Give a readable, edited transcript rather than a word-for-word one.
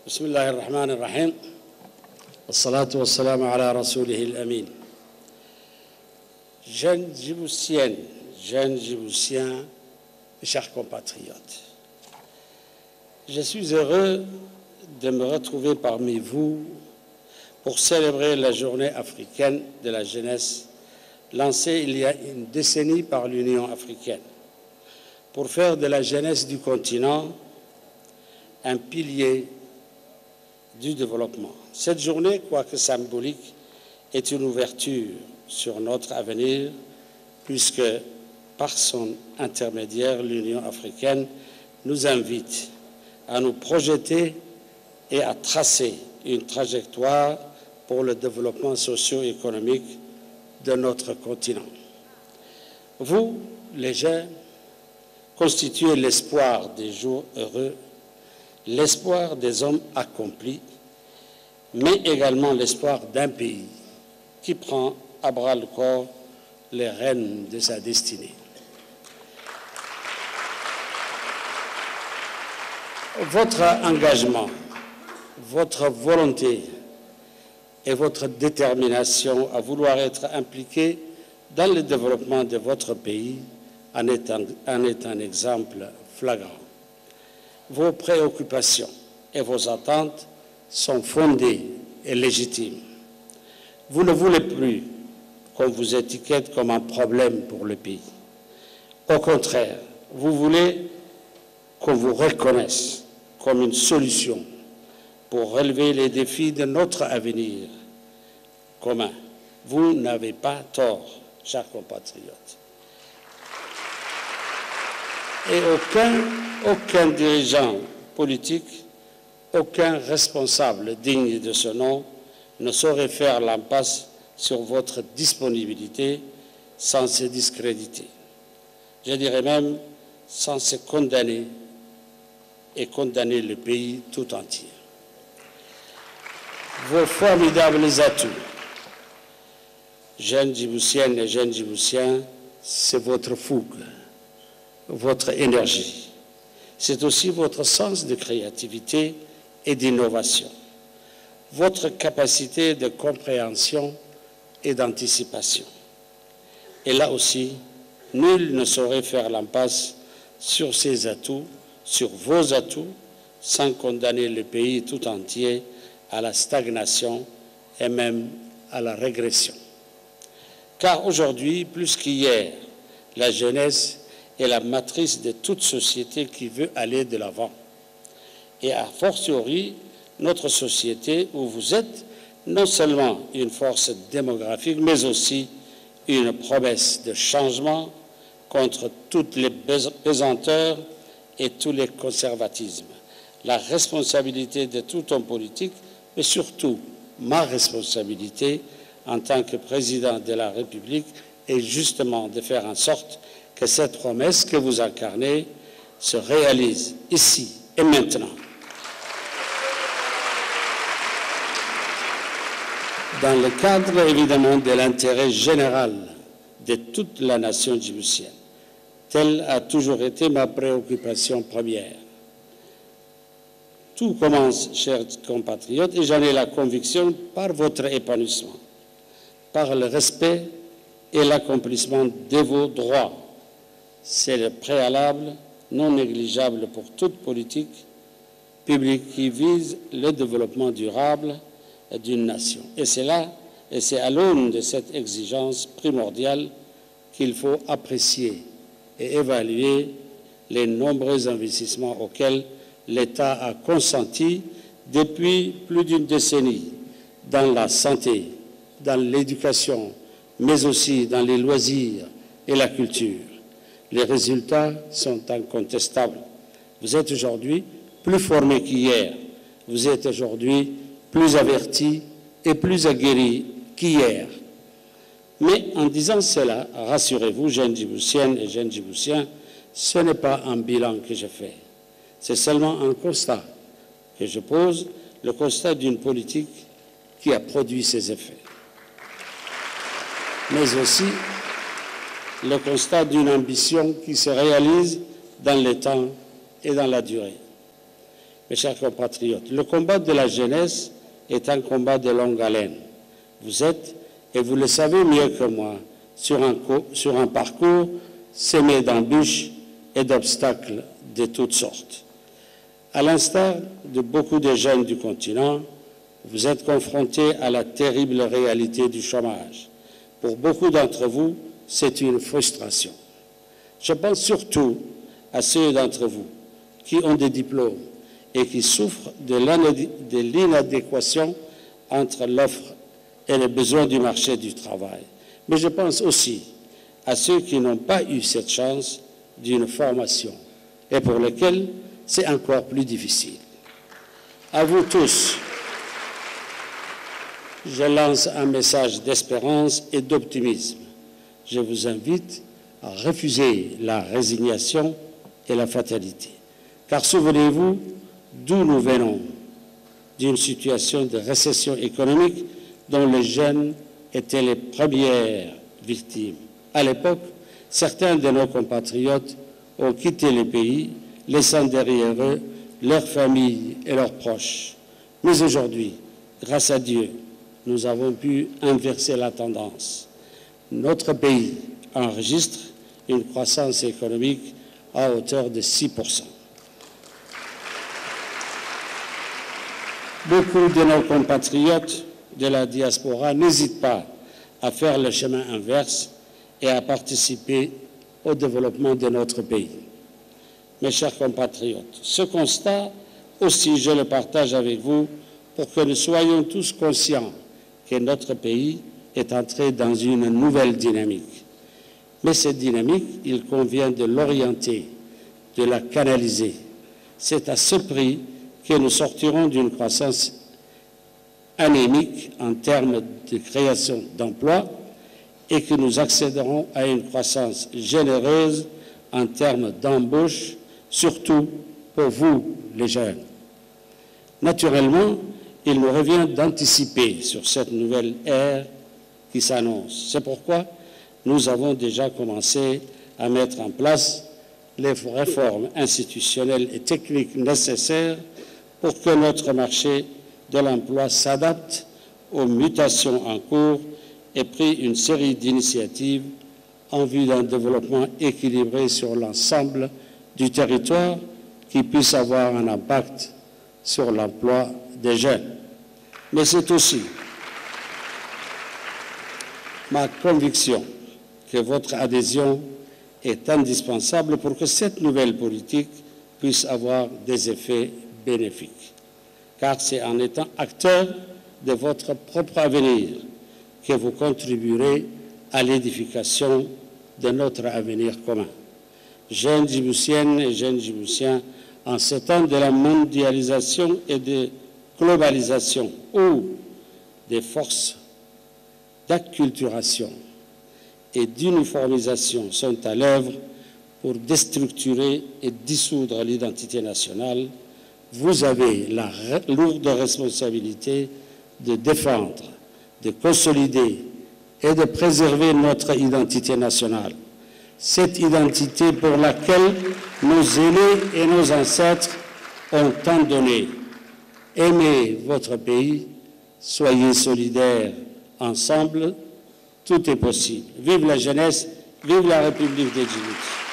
بسم الله الرحمن الرحيم والصلاة والسلام على رسوله الأمين. Jeunes Djiboutiennes, jeunes Djiboutiens, chers compatriotes, je suis heureux de me retrouver parmi vous pour célébrer la journée africaine de la jeunesse lancée il y a une décennie par l'Union africaine pour faire de la jeunesse du continent un pilier du développement. Cette journée, quoique symbolique, est une ouverture sur notre avenir puisque par son intermédiaire, l'Union africaine nous invite à nous projeter et à tracer une trajectoire pour le développement socio-économique de notre continent. Vous, les jeunes, constituez l'espoir des jours heureux, l'espoir des hommes accomplis, mais également l'espoir d'un pays qui prend à bras-le-corps les rênes de sa destinée. Votre engagement, votre volonté et votre détermination à vouloir être impliqué dans le développement de votre pays en est un exemple flagrant. Vos préoccupations et vos attentes sont fondées et légitimes. Vous ne voulez plus qu'on vous étiquette comme un problème pour le pays. Au contraire, vous voulez qu'on vous reconnaisse comme une solution pour relever les défis de notre avenir commun. Vous n'avez pas tort, chers compatriotes. Et aucun dirigeant politique, aucun responsable digne de ce nom ne saurait faire l'impasse sur votre disponibilité sans se discréditer. Je dirais même sans se condamner et condamner le pays tout entier. Vos formidables atouts, jeunes Djiboutiennes et jeunes Djiboutiens, c'est votre fougue, votre énergie. C'est aussi votre sens de créativité et d'innovation, votre capacité de compréhension et d'anticipation. Et là aussi, nul ne saurait faire l'impasse sur ces atouts, sur vos atouts, sans condamner le pays tout entier à la stagnation et même à la régression. Car aujourd'hui, plus qu'hier, la jeunesse est la matrice de toute société qui veut aller de l'avant. Et a fortiori, notre société où vous êtes non seulement une force démographique, mais aussi une promesse de changement contre toutes les pesanteurs et tous les conservatismes. La responsabilité de tout homme politique, mais surtout ma responsabilité en tant que président de la République, est justement de faire en sorte que cette promesse que vous incarnez se réalise ici et maintenant. Dans le cadre évidemment de l'intérêt général de toute la nation djiboutienne. Telle a toujours été ma préoccupation première. Tout commence, chers compatriotes, et j'en ai la conviction, par votre épanouissement, par le respect et l'accomplissement de vos droits. C'est le préalable non négligeable pour toute politique publique qui vise le développement durable d'une nation. Et c'est à l'aune de cette exigence primordiale qu'il faut apprécier et évaluer les nombreux investissements auxquels l'État a consenti depuis plus d'une décennie dans la santé, dans l'éducation, mais aussi dans les loisirs et la culture. Les résultats sont incontestables. Vous êtes aujourd'hui plus formés qu'hier. Vous êtes aujourd'hui plus avertis et plus aguerris qu'hier. Mais en disant cela, rassurez-vous, jeunes Djiboutiennes et jeunes Djiboutiens, ce n'est pas un bilan que je fais. C'est seulement un constat que je pose, le constat d'une politique qui a produit ses effets. Mais aussi le constat d'une ambition qui se réalise dans le temps et dans la durée. Mes chers compatriotes, le combat de la jeunesse est un combat de longue haleine. Vous êtes, et vous le savez mieux que moi, sur un parcours semé d'embûches et d'obstacles de toutes sortes. À l'instar de beaucoup de jeunes du continent, vous êtes confrontés à la terrible réalité du chômage. Pour beaucoup d'entre vous, c'est une frustration. Je pense surtout à ceux d'entre vous qui ont des diplômes et qui souffrent de l'inadéquation entre l'offre et les besoins du marché du travail. Mais je pense aussi à ceux qui n'ont pas eu cette chance d'une formation et pour lesquels c'est encore plus difficile. À vous tous, je lance un message d'espérance et d'optimisme. Je vous invite à refuser la résignation et la fatalité. Car souvenez-vous d'où nous venons, d'une situation de récession économique dont les jeunes étaient les premières victimes. À l'époque, certains de nos compatriotes ont quitté le pays, laissant derrière eux leurs familles et leurs proches. Mais aujourd'hui, grâce à Dieu, nous avons pu inverser la tendance. Notre pays enregistre une croissance économique à hauteur de 6%. Beaucoup de nos compatriotes de la diaspora n'hésitent pas à faire le chemin inverse et à participer au développement de notre pays. Mes chers compatriotes, ce constat aussi je le partage avec vous pour que nous soyons tous conscients que notre pays est entré dans une nouvelle dynamique. Mais cette dynamique, il convient de l'orienter, de la canaliser. C'est à ce prix que nous sortirons d'une croissance anémique en termes de création d'emplois et que nous accéderons à une croissance généreuse en termes d'embauche, surtout pour vous, les jeunes. Naturellement, il nous revient d'anticiper sur cette nouvelle ère qui s'annonce. C'est pourquoi nous avons déjà commencé à mettre en place les réformes institutionnelles et techniques nécessaires pour que notre marché de l'emploi s'adapte aux mutations en cours et pris une série d'initiatives en vue d'un développement équilibré sur l'ensemble du territoire qui puisse avoir un impact sur l'emploi des jeunes. Mais c'est aussi ma conviction que votre adhésion est indispensable pour que cette nouvelle politique puisse avoir des effets bénéfiques. Car c'est en étant acteur de votre propre avenir que vous contribuerez à l'édification de notre avenir commun. Jeunes Djiboutiennes et jeunes Djiboutiens, en ce temps de la mondialisation et de globalisation, où des forces d'acculturation et d'uniformisation sont à l'œuvre pour déstructurer et dissoudre l'identité nationale, vous avez la lourde responsabilité de défendre, de consolider et de préserver notre identité nationale. Cette identité pour laquelle nos aînés et nos ancêtres ont tant donné. Aimez votre pays, soyez solidaires. Ensemble, tout est possible. Vive la jeunesse, vive la République de Djibouti.